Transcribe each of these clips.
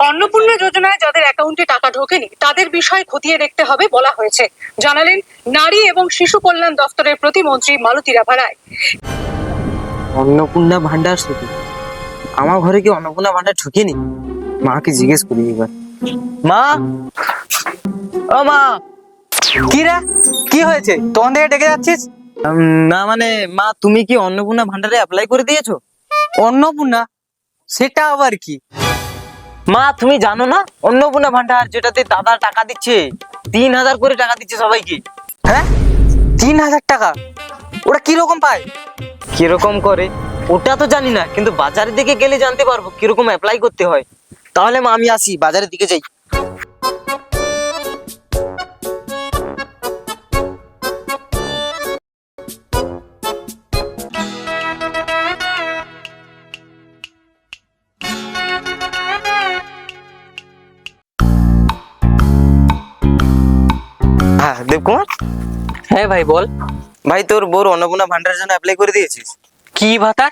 অন্নপূর্ণা যোজনায় যাদের অ্যাকাউন্টে টাকা ঢোকেনি তাদের বিষয় খতিয়ে দেখতে হবে বলা হয়েছে, জানালেন নারী এবং শিশু কল্যাণ দফতরের প্রতিমন্ত্রী মালতী রায়। অন্নপূর্ণা ভান্ডার শুধু আমার ঘরে কি অন্নপূর্ণা ভান্ডার ঢুকেনি? মাকে জিজ্ঞেস করি এবার। মা, ও মা, কি রে, কি হয়েছে? তখন থেকে ডেকে যাচ্ছিস? না মানে মা, তুমি কি অন্নপূর্ণা ভান্ডারে অ্যাপ্লাই করে দিয়েছো? অন্নপূর্ণা? সেটা আবার কি? মা তুমি জানো না অন্নপূর্ণা ভান্ডার, যেটাতে দাদা টাকা দিচ্ছে, 3,000 করে টাকা দিচ্ছে সবাইকে। হ্যাঁ, 3,000 টাকা? ওরা কিরকম পায়? কিরকম করে ওটা তো জানি না, কিন্তু বাজারের দিকে গেলে জানতে পারবো কিরকম অ্যাপ্লাই করতে হয়। তাহলে মা আমি আসি, বাজারের দিকে যাই। হ্যাঁ দেবকুমার। হ্যাঁ ভাই বল। ভাই তোর বউর অন্নপূর্ণা ভান্ডারের জন্য অ্যাপ্লাই করে দিয়েছিস? কি ভাতা?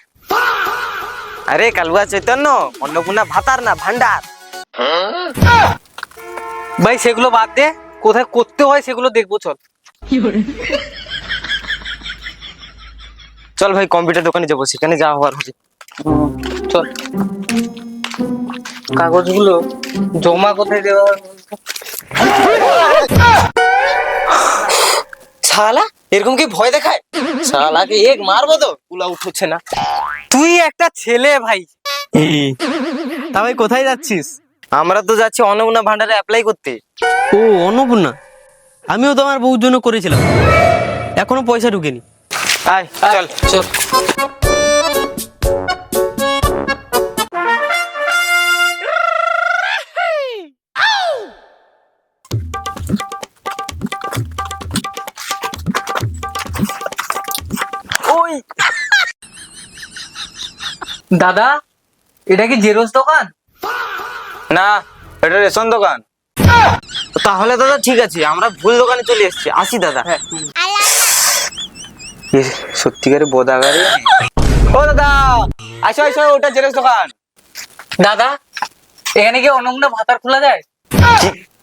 আরে কালুয়া চৈতন্য, অন্নপূর্ণা ভাতার না ভান্ডার। ভাই সেগুলো বাদ দে, কোথায় করতে হয় সেগুলো দেখবো, চল। চল ভাই কম্পিউটার দোকানে যাবো, সেখানে যা হওয়ার হবে। চল। কাগজগুলো জমা কোথায় দেওয়া? শালা এরকম কি ভয় দেখায়? শালাকে এক মারবো তো, কুলা উঠছে না। তুই একটা ছেলে ভাই। তা ভাই কোথায় যাচ্ছিস? আমরা তো যাচ্ছি অন্নপূর্ণা ভান্ডারে অ্যাপ্লাই করতে। ও অন্নপূর্ণা, আমিও তো আমার বউর জন্য করেছিলাম, এখনো পয়সা ঢুকেনি। আয় চল চল। ওই দাদা, এটা কি জেরক্স দোকান? না, এটা রেশন দোকান। তাহলে দাদা ঠিক আছে, আমরা ভুল দোকানে চলে এসেছি, আসি দাদা। এ, সত্যিকারে বোদাগারে। ও দাদা, আসো আসো, ওটা জেরক্স দোকান। দাদা, এখানে কি অন্নপূর্ণা ভাতার খোলা যায়?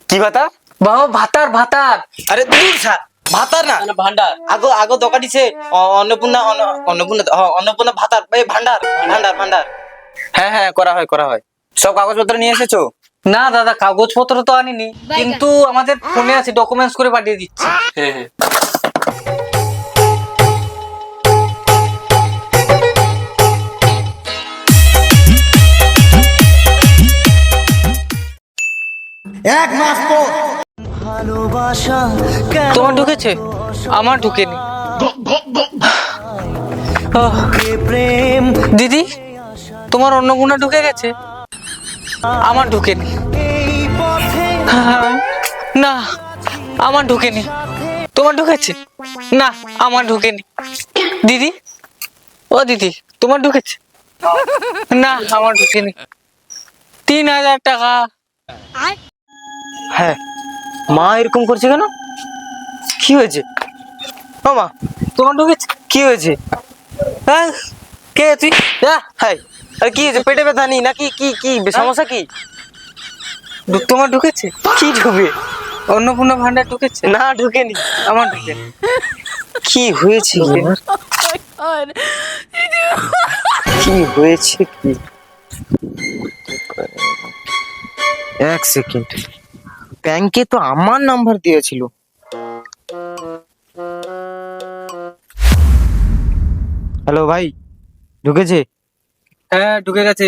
কি ভাতা? বাবা ভাতার ভাতার। আরে দূর ছাড়, ভাতার না ভান্ডার। আগো আগো দোকান দিছে অন্নপূর্ণা অন্নপূর্ণা অন্নপূর্ণা ভাতার, এই ভান্ডার ভান্ডার ভান্ডার। হ্যাঁ হ্যাঁ করা হয় করা হয়। সব কাগজপত্র নিয়ে এসেছো? না দাদা, কাগজপত্র তো আনিনি, কিন্তু আমাদের ফোনে আছে, ডকুমেন্টস করে পাঠিয়ে দিচ্ছি। হ্যাঁ হ্যাঁ। তোমার ঢুকেছে? আমার ঢুকেনি। আহ, দিদি, তোমার অন্নপূর্ণা ঢুকে গেছে, আমার ঢুকেনি। না, আমার ঢুকেনি। তোমার ঢুকেছে? না, আমার ঢুকেনি। দিদি, ও দিদি, তোমার ঢুকেছে? না, আমার ঢুকেনি। 3,000 টাকা। হ্যাঁ, মা এরকম করছে কেন? কি হয়েছে? ও মা, তোমার ঢুকেছে? কি হয়েছে? হ্যাঁ, কে তুই? হাই, আরে কি হয়েছে? পেটে ব্যথা নেই নাকি? কি কি সমস্যা কি? তোমার ঢুকেছে? কি ঢুকে? অন্নপূর্ণা ভান্ডার ঢুকেছে? না ঢুকেনি। আমার ঢুকেনি। কি হয়েছে? কি হয়েছে কি? এক সেকেন্ড, ব্যাংকে তো আমার নাম্বার দিয়েছিল। হ্যালো ভাই, ঢুকেছে? হ্যাঁ ঢুকে গেছে।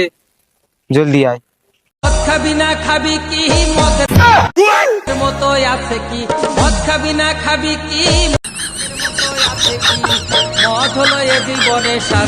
জলদি আয়। খাবি না খাবি কি মদের মতো আছে কি? মদ খাবি না খাবি কি? মদ হলো এ জীবনের সার।